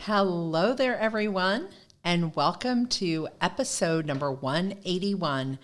Hello there, everyone, and welcome to episode number 181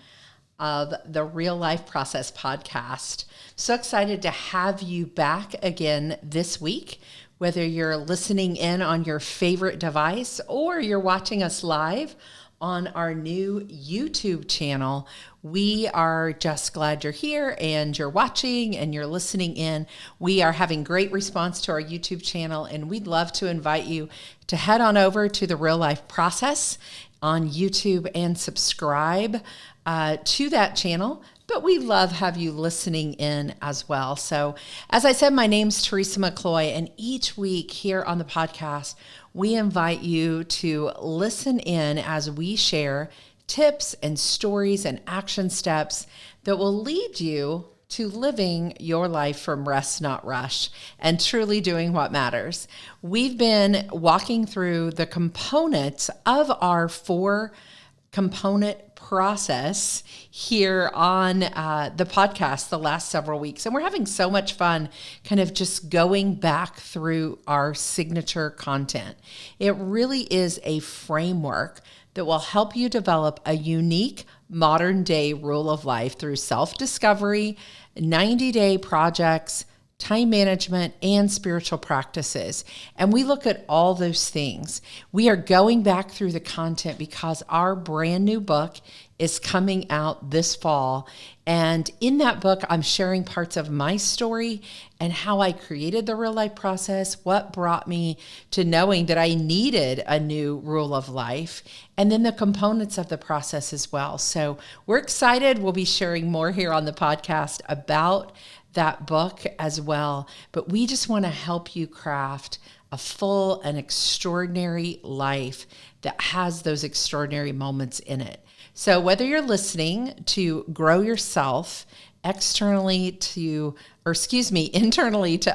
of the Real Life Process podcast. So excited to have you back again this week, whether you're listening in on your favorite device or you're watching us live on our new YouTube channel. We are just glad you're here and you're watching and you're listening in. We are having great response to our YouTube channel, and we'd love to invite you to head on over to the Real Life Process on YouTube and subscribe to that channel. But we love have you listening in as well. So as I said, my name's Teresa McCloy, and each week here on the podcast, we invite you to listen in as we share tips and stories and action steps that will lead you to living your life from rest, not rush, and truly doing what matters. We've been walking through the components of our 4-component process here on the podcast the last several weeks. And we're having so much fun kind of just going back through our signature content. It really is a framework that will help you develop a unique modern day rule of life through self-discovery, 90-day projects, time management, and spiritual practices. And we look at all those things. We are going back through the content because our brand new book is coming out this fall. And in that book, I'm sharing parts of my story and how I created the Real Life Process, what brought me to knowing that I needed a new rule of life, and then the components of the process as well. So we're excited. We'll be sharing more here on the podcast about that book as well. But we just want to help you craft a full and extraordinary life that has those extraordinary moments in it. So whether you're listening to grow yourself internally to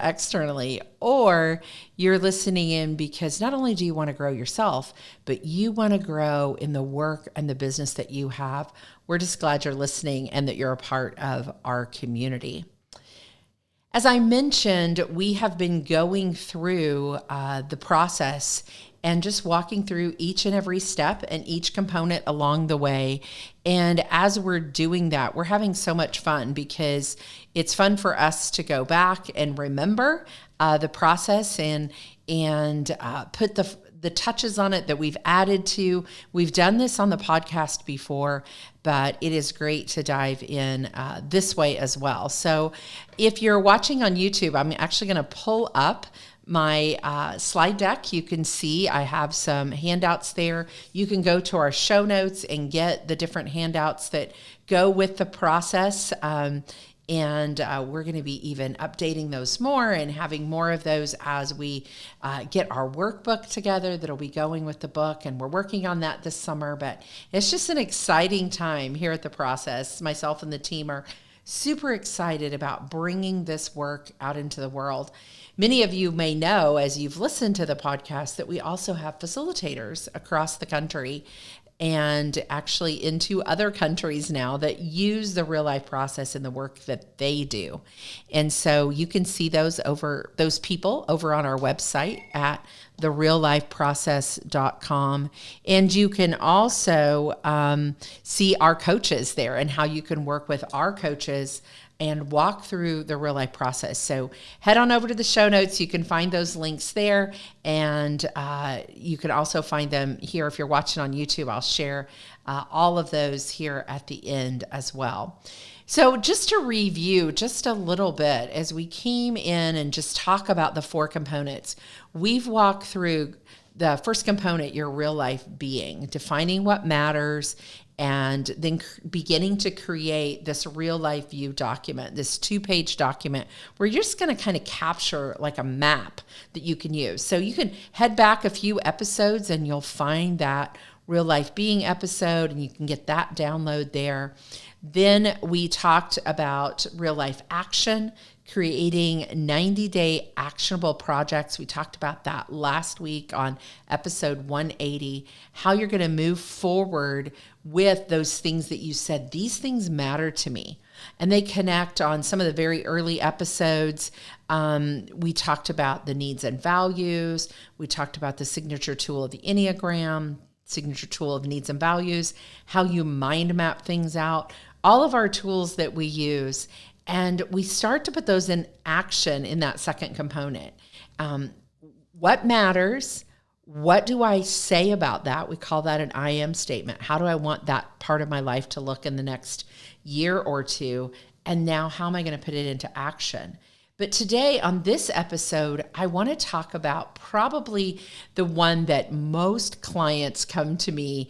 externally, or you're listening in because not only do you want to grow yourself, but you want to grow in the work and the business that you have, we're just glad you're listening and that you're a part of our community. As I mentioned, we have been going through the process and just walking through each and every step and each component along the way. And as we're doing that, we're having so much fun because it's fun for us to go back and remember the process and put the touches on it that we've added to. We've done this on the podcast before, but it is great to dive in this way as well. So if you're watching on YouTube, I'm actually going to pull up my slide deck. You can see I have some handouts there. You can go to our show notes and get the different handouts that go with the process. And we're going to be even updating those more and having more of those as we get our workbook together that'll be going with the book. And we're working on that this summer, but it's just an exciting time here at the process. Myself and the team are super excited about bringing this work out into the world. Many of you may know, as you've listened to the podcast, that we also have facilitators across the country and actually into other countries now that use the Real Life Process in the work that they do. And so you can see those people over on our website at thereallifeprocess.com. And you can also see our coaches there and how you can work with our coaches and walk through the Real Life Process. So head on over to the show notes. You can find those links there. And you can also find them here. If you're watching on YouTube, I'll share all of those here at the end as well. So just to review just a little bit, as we came in and just talk about the 4 components, we've walked through the first component, your real life being, defining what matters, and then beginning to create this real life view document, this 2-page document where you're just going to kind of capture like a map that you can use. So you can head back a few episodes and you'll find that real life being episode, and you can get that download there. Then we talked about real life action, creating 90-day actionable projects. We talked about that last week on episode 180, how you're going to move forward with those things that you said, these things matter to me. And they connect on some of the very early episodes. We talked about the needs and values. We talked about the signature tool of the Enneagram, signature tool of needs and values, how you mind map things out, all of our tools that we use. And we start to put those in action in that second component. What matters? What do I say about that? We call that an I am statement. How do I want that part of my life to look in the next year or two? And now how am I going to put it into action? But today on this episode, I want to talk about probably the one that most clients come to me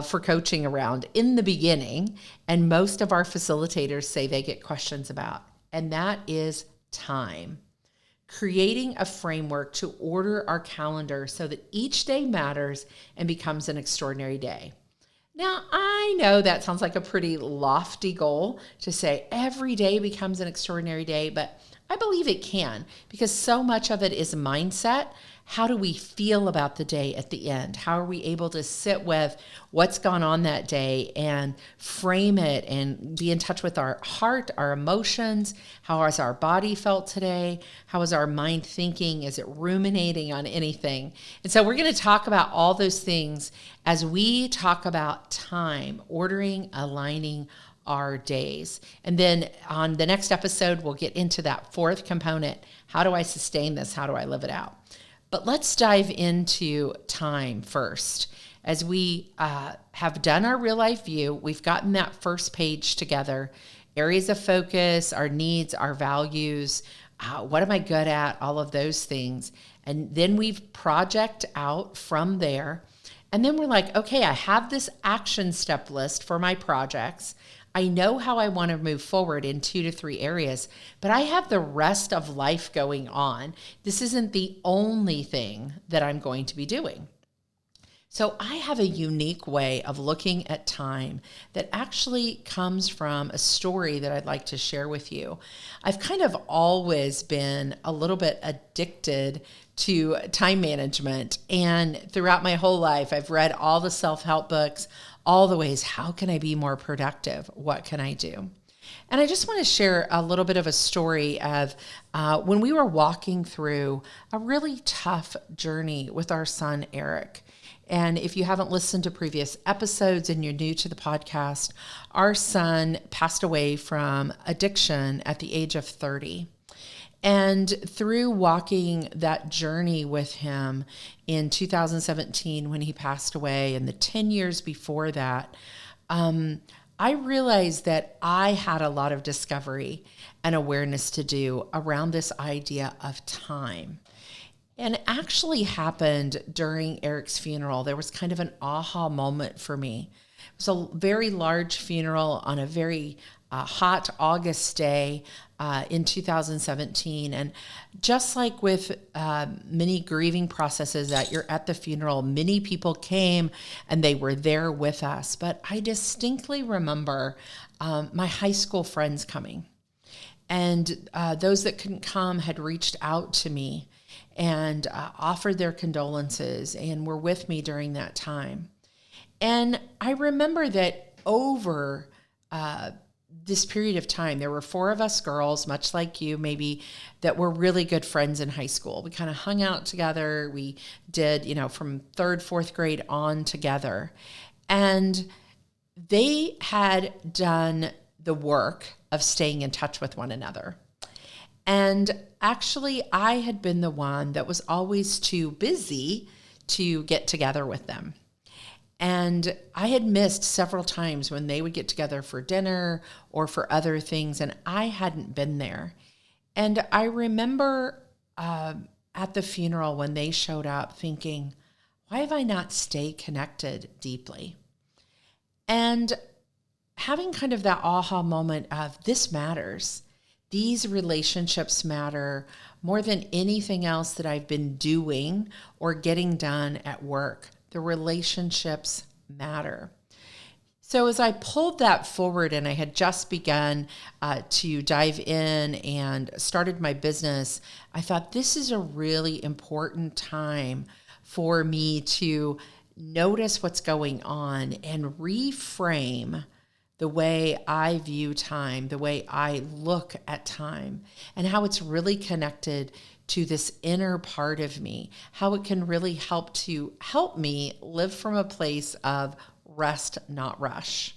for coaching around in the beginning, and most of our facilitators say they get questions about, and that is time. Creating a framework to order our calendar so that each day matters and becomes an extraordinary day. Now, I know that sounds like a pretty lofty goal to say every day becomes an extraordinary day, but I believe it can, because so much of it is mindset. How do we feel about the day at the end? How are we able to sit with what's gone on that day and frame it and be in touch with our heart, our emotions? How has our body felt today? How is our mind thinking? Is it ruminating on anything? And so we're going to talk about all those things as we talk about time, ordering, aligning our days. And then on the next episode, we'll get into that fourth component. How do I sustain this? How do I live it out? But let's dive into time first. As we have done our real life view, we've gotten that first page together, areas of focus, our needs, our values, what am I good at, all of those things. And then we've project out from there. And then we're like, okay, I have this action step list for my projects. I know how I want to move forward in 2 to 3 areas, but I have the rest of life going on. This isn't the only thing that I'm going to be doing. So I have a unique way of looking at time that actually comes from a story that I'd like to share with you. I've kind of always been a little bit addicted to time management, and throughout my whole life, I've read all the self-help books, all the ways, how can I be more productive? What can I do? And I just want to share a little bit of a story of when we were walking through a really tough journey with our son, Eric. And if you haven't listened to previous episodes and you're new to the podcast, our son passed away from addiction at the age of 30. And through walking that journey with him in 2017, when he passed away, and the 10 years before that, I realized that I had a lot of discovery and awareness to do around this idea of time. And it actually happened during Eric's funeral. There was kind of an aha moment for me. It was a very large funeral on a very hot August day in 2017. And just like with many grieving processes that you're at the funeral, many people came and they were there with us. But I distinctly remember my high school friends coming. And those that couldn't come had reached out to me and offered their condolences and were with me during that time. And I remember that over this period of time, there were 4 of us girls, much like you, maybe, that were really good friends in high school. We kind of hung out together. We did, from 3rd, 4th grade on together. And they had done the work of staying in touch with one another. And actually, I had been the one that was always too busy to get together with them. And I had missed several times when they would get together for dinner or for other things, and I hadn't been there. And I remember at the funeral when they showed up thinking, why have I not stayed connected deeply? And having kind of that aha moment of this matters. These relationships matter more than anything else that I've been doing or getting done at work. The relationships matter. So as I pulled that forward and I had just begun to dive in and started my business, I thought this is a really important time for me to notice what's going on and reframe the way I view time, the way I look at time, and how it's really connected to this inner part of me, how it can really help me live from a place of rest, not rush.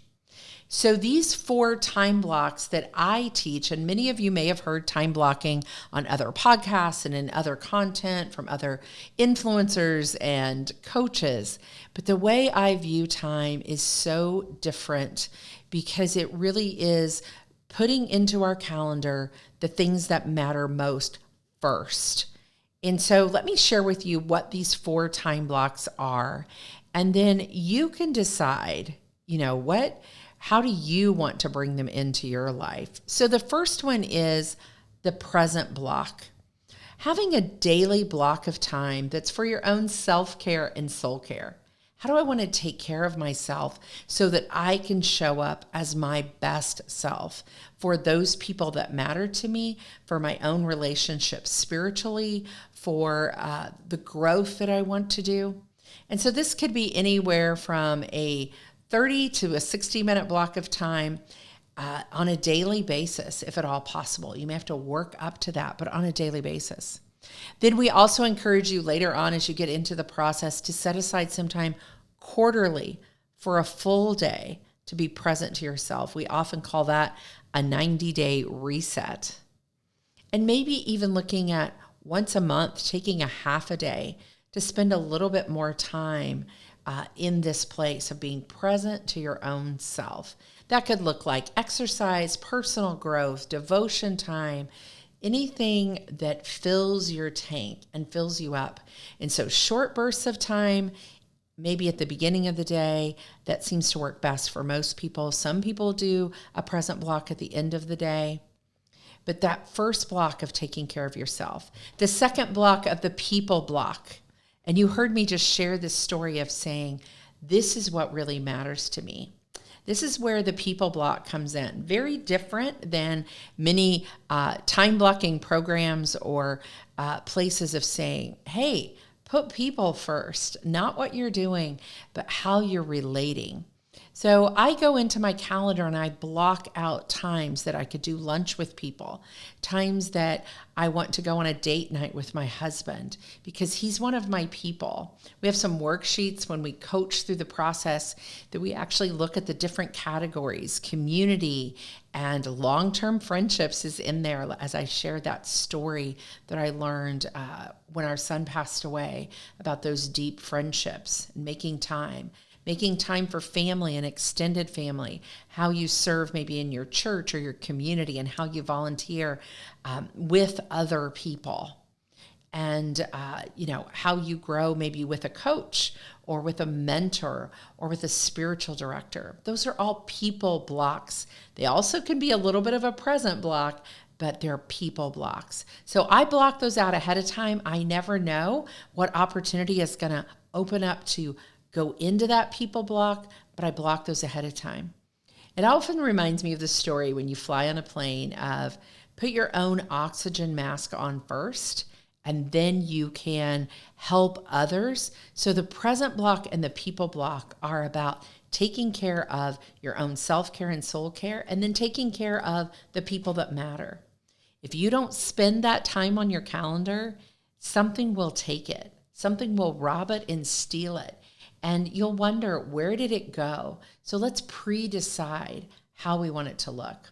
So these 4 time blocks that I teach, and many of you may have heard time blocking on other podcasts and in other content from other influencers and coaches, but the way I view time is so different because it really is putting into our calendar the things that matter most first. And so let me share with you what these 4 time blocks are, and then you can decide, how do you want to bring them into your life? So the first one is the present block. Having a daily block of time that's for your own self-care and soul care. How do I want to take care of myself so that I can show up as my best self for those people that matter to me, for my own relationships spiritually, for the growth that I want to do? And so this could be anywhere from a 30 to a 60-minute block of time on a daily basis, if at all possible. You may have to work up to that, but on a daily basis. Then we also encourage you later on as you get into the process to set aside some time quarterly for a full day to be present to yourself. We often call that a 90-day reset. And maybe even looking at once a month, taking a half a day to spend a little bit more time in this place of being present to your own self. That could look like exercise, personal growth, devotion time, anything that fills your tank and fills you up. And so short bursts of time, maybe at the beginning of the day, that seems to work best for most people. Some people do a present block at the end of the day. But that first block of taking care of yourself. The second block of the people block. And you heard me just share this story of saying, this is what really matters to me. This is where the people block comes in. Very different than many time blocking programs or places of saying, hey, put people first, not what you're doing, but how you're relating. So I go into my calendar and I block out times that I could do lunch with people, times that I want to go on a date night with my husband because he's one of my people. We have some worksheets when we coach through the process that we actually look at the different categories. Community and long-term friendships is in there, as I shared that story that I learned when our son passed away about those deep friendships and making time for family and extended family, how you serve maybe in your church or your community, and how you volunteer with other people, and how you grow maybe with a coach or with a mentor or with a spiritual director. Those are all people blocks. They also can be a little bit of a present block, but they're people blocks. So I block those out ahead of time. I never know what opportunity is going to open up to go into that people block, but I block those ahead of time. It often reminds me of the story when you fly on a plane of put your own oxygen mask on first, and then you can help others. So the present block and the people block are about taking care of your own self-care and soul care, and then taking care of the people that matter. If you don't spend that time on your calendar, something will take it. Something will rob it and steal it. And you'll wonder, where did it go? So let's pre-decide how we want it to look.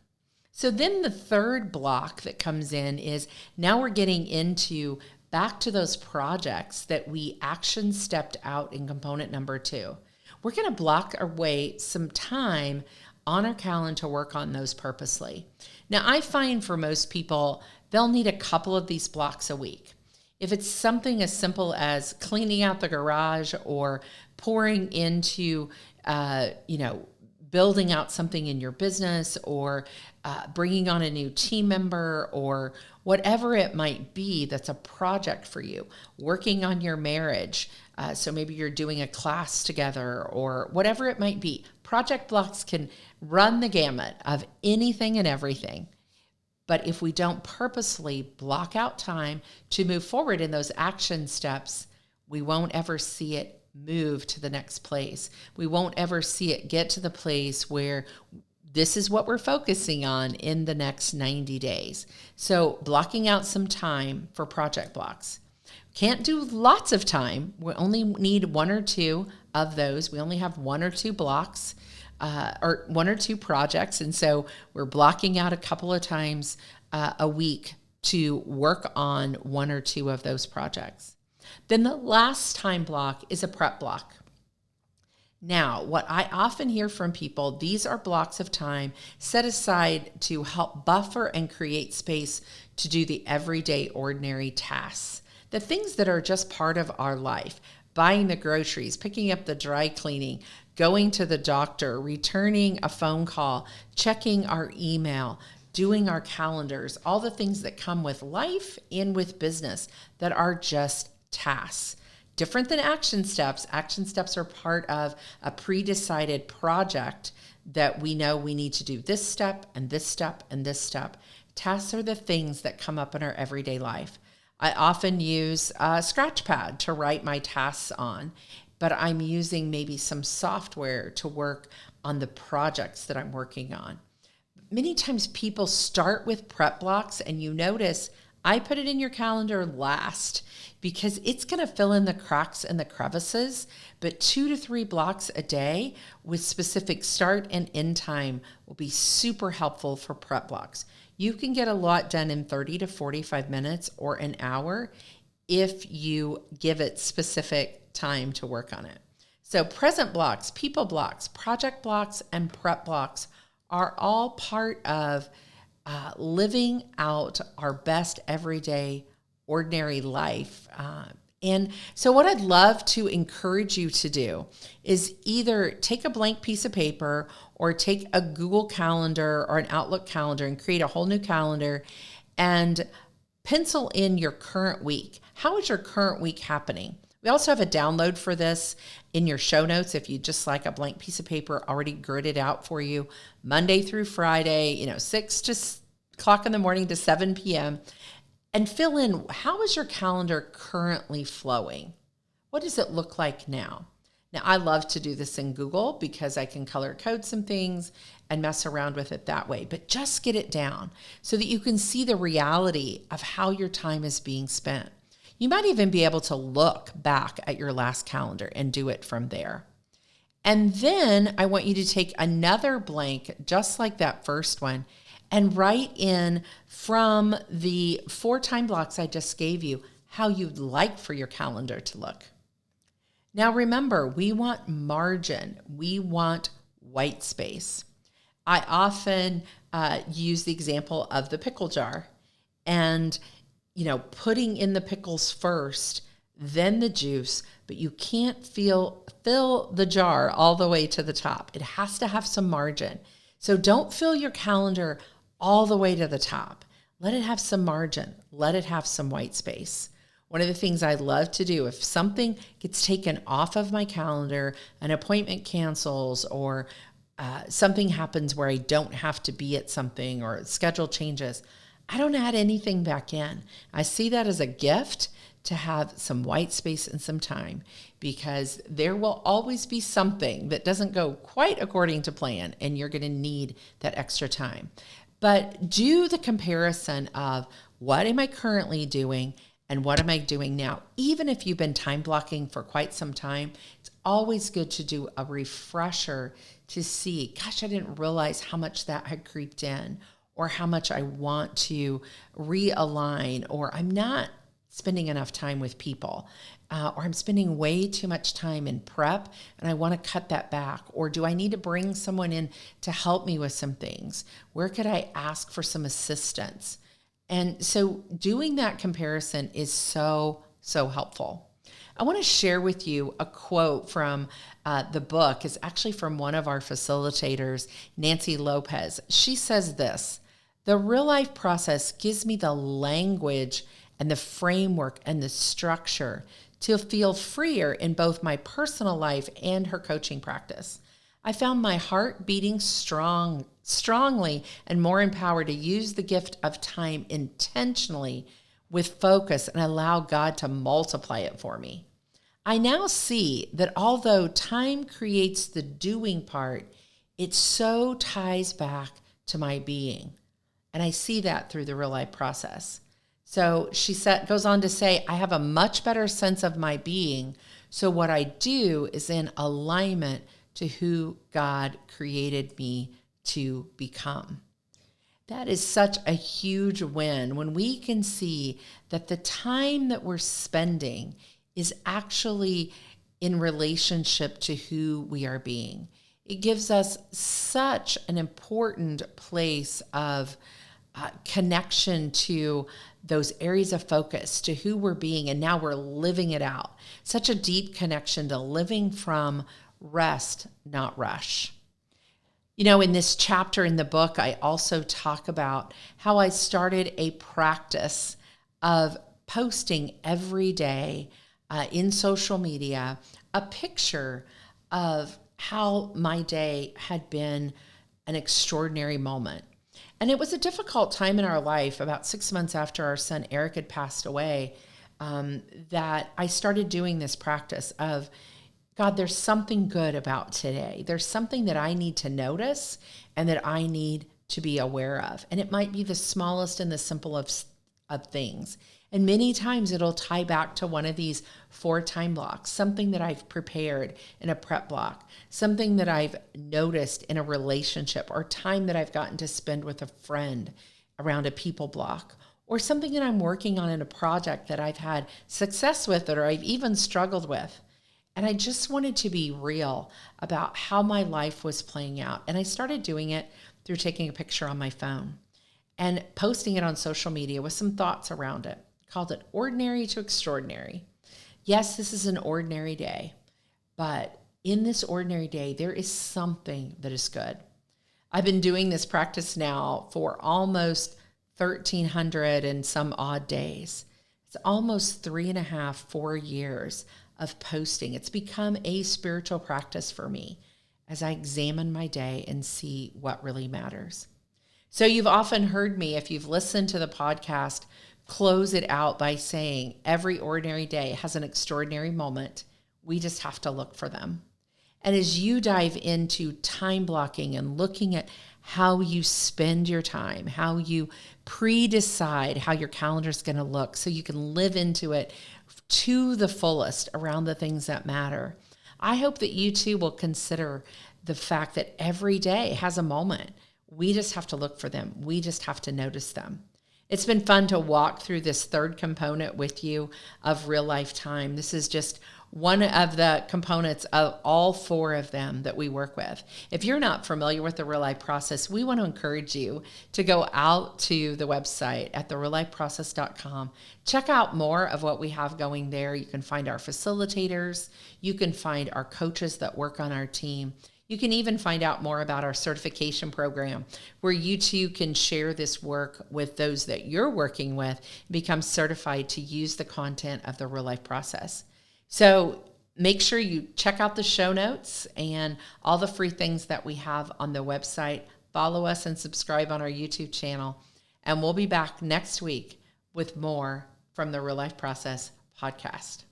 So then the third block that comes in is now we're getting into back to those projects that we action stepped out in component number 2. We're going to block away some time on our calendar to work on those purposely. Now, I find for most people, they'll need a couple of these blocks a week. If it's something as simple as cleaning out the garage or pouring into, building out something in your business or bringing on a new team member or whatever it might be that's a project for you, working on your marriage. So maybe you're doing a class together or whatever it might be. Project blocks can run the gamut of anything and everything. But if we don't purposely block out time to move forward in those action steps, we won't ever see it move to the next place. We won't ever see it get to the place where this is what we're focusing on in the next 90 days. So blocking out some time for project blocks. Can't do lots of time. We only need one or two of those. We only have one or two blocks or one or two projects. And so we're blocking out a couple of times a week to work on one or two of those projects. Then the last time block is a prep block. Now, what I often hear from people, these are blocks of time set aside to help buffer and create space to do the everyday ordinary tasks, the things that are just part of our life, buying the groceries, picking up the dry cleaning, going to the doctor, returning a phone call, checking our email, doing our calendars, all the things that come with life and with business that are just tasks. Different than action steps. Action steps are part of a pre-decided project that we know we need to do this step and this step and this step. Tasks are the things that come up in our everyday life. I often use a Scratchpad to write my tasks on, but I'm using maybe some software to work on the projects that I'm working on. Many times people start with prep blocks, and you notice I put it in your calendar last because it's going to fill in the cracks and the crevices, but 2 to 3 blocks a day with specific start and end time will be super helpful for prep blocks. You can get a lot done in 30 to 45 minutes or an hour if you give it specific time to work on it. So present blocks, people blocks, project blocks, and prep blocks are all part of living out our best everyday ordinary life. And so what I'd love to encourage you to do is either take a blank piece of paper or take a Google Calendar or an Outlook calendar and create a whole new calendar and pencil in your current week. How is your current week happening? We also have a download for this in your show notes if you just like a blank piece of paper already gridded out for you, Monday through Friday, 6 o'clock in the morning to 7 p.m. And fill in, how is your calendar currently flowing? What does it look like now? Now, I love to do this in Google because I can color code some things and mess around with it that way, but just get it down so that you can see the reality of how your time is being spent. You might even be able to look back at your last calendar and do it from there. And then I want you to take another blank, just like that first one, and write in from the 4 time blocks I just gave you how you'd like for your calendar to look. Now remember, we want margin. We want white space. I often use the example of the pickle jar and, putting in the pickles first, then the juice, but you can't fill the jar all the way to the top. It has to have some margin. So don't fill your calendar all the way to the top. Let it have some margin. Let it have some white space. One of the things I love to do, if something gets taken off of my calendar, an appointment cancels, or something happens where I don't have to be at something or schedule changes, I don't add anything back in. I see that as a gift to have some white space and some time, because there will always be something that doesn't go quite according to plan, and you're going to need that extra time. But do the comparison of what am I currently doing and what am I doing now? Even if you've been time blocking for quite some time, it's always good to do a refresher to see, gosh, I didn't realize how much that had creeped in, or how much I want to realign, or I'm not spending enough time with people, or I'm spending way too much time in prep and I want to cut that back, or do I need to bring someone in to help me with some things? Where could I ask for some assistance? And so doing that comparison is so helpful. I want to share with you a quote from the book. It's actually from one of our facilitators, Nancy Lopez. She says this: "The real life process gives me the language and the framework and the structure to feel freer in both my personal life and her coaching practice. I found my heart beating strongly and more empowered to use the gift of time intentionally with focus and allow God to multiply it for me. I now see that although time creates the doing part, it so ties back to my being. And I see that through the real life process. So goes on to say, I have a much better sense of my being. So what I do is in alignment to who God created me to become. That is such a huge win when we can see that the time that we're spending is actually in relationship to who we are being. It gives us such an important place of connection to those areas of focus, to who we're being, and now we're living it out. Such a deep connection to living from rest, not rush. You know, in this chapter in the book, I also talk about how I started a practice of posting every day in social media a picture of how my day had been an extraordinary moment. And it was a difficult time in our life, about 6 months after our son Eric had passed away, that I started doing this practice of, God, there's something good about today. There's something that I need to notice and that I need to be aware of. And it might be the smallest and the simplest of things. And many times it'll tie back to one of these 4 time blocks, something that I've prepared in a prep block, something that I've noticed in a relationship, or time that I've gotten to spend with a friend around a people block, or something that I'm working on in a project that I've had success with or I've even struggled with. And I just wanted to be real about how my life was playing out. And I started doing it through taking a picture on my phone and posting it on social media with some thoughts around it. Called it Ordinary to Extraordinary. Yes, this is an ordinary day, but in this ordinary day, there is something that is good. I've been doing this practice now for almost 1,300 and some odd days. It's almost 3.5, 4 years of posting. It's become a spiritual practice for me as I examine my day and see what really matters. So you've often heard me, if you've listened to the podcast, close it out by saying every ordinary day has an extraordinary moment. We just have to look for them. And as you dive into time blocking and looking at how you spend your time, how you pre-decide how your calendar is going to look so you can live into it to the fullest around the things that matter, I hope that you too will consider the fact that every day has a moment. We just have to look for them. We just have to notice them. It's been fun to walk through this third component with you of Real Life Time. This is just one of the components of all 4 of them that we work with. If you're not familiar with the Real Life Process, we want to encourage you to go out to the website at thereallifeprocess.com. Check out more of what we have going there. You can find our facilitators. You can find our coaches that work on our team. You can even find out more about our certification program, where you too can share this work with those that you're working with, become certified to use the content of the Real Life Process. So make sure you check out the show notes and all the free things that we have on the website. Follow us and subscribe on our YouTube channel. And we'll be back next week with more from the Real Life Process podcast.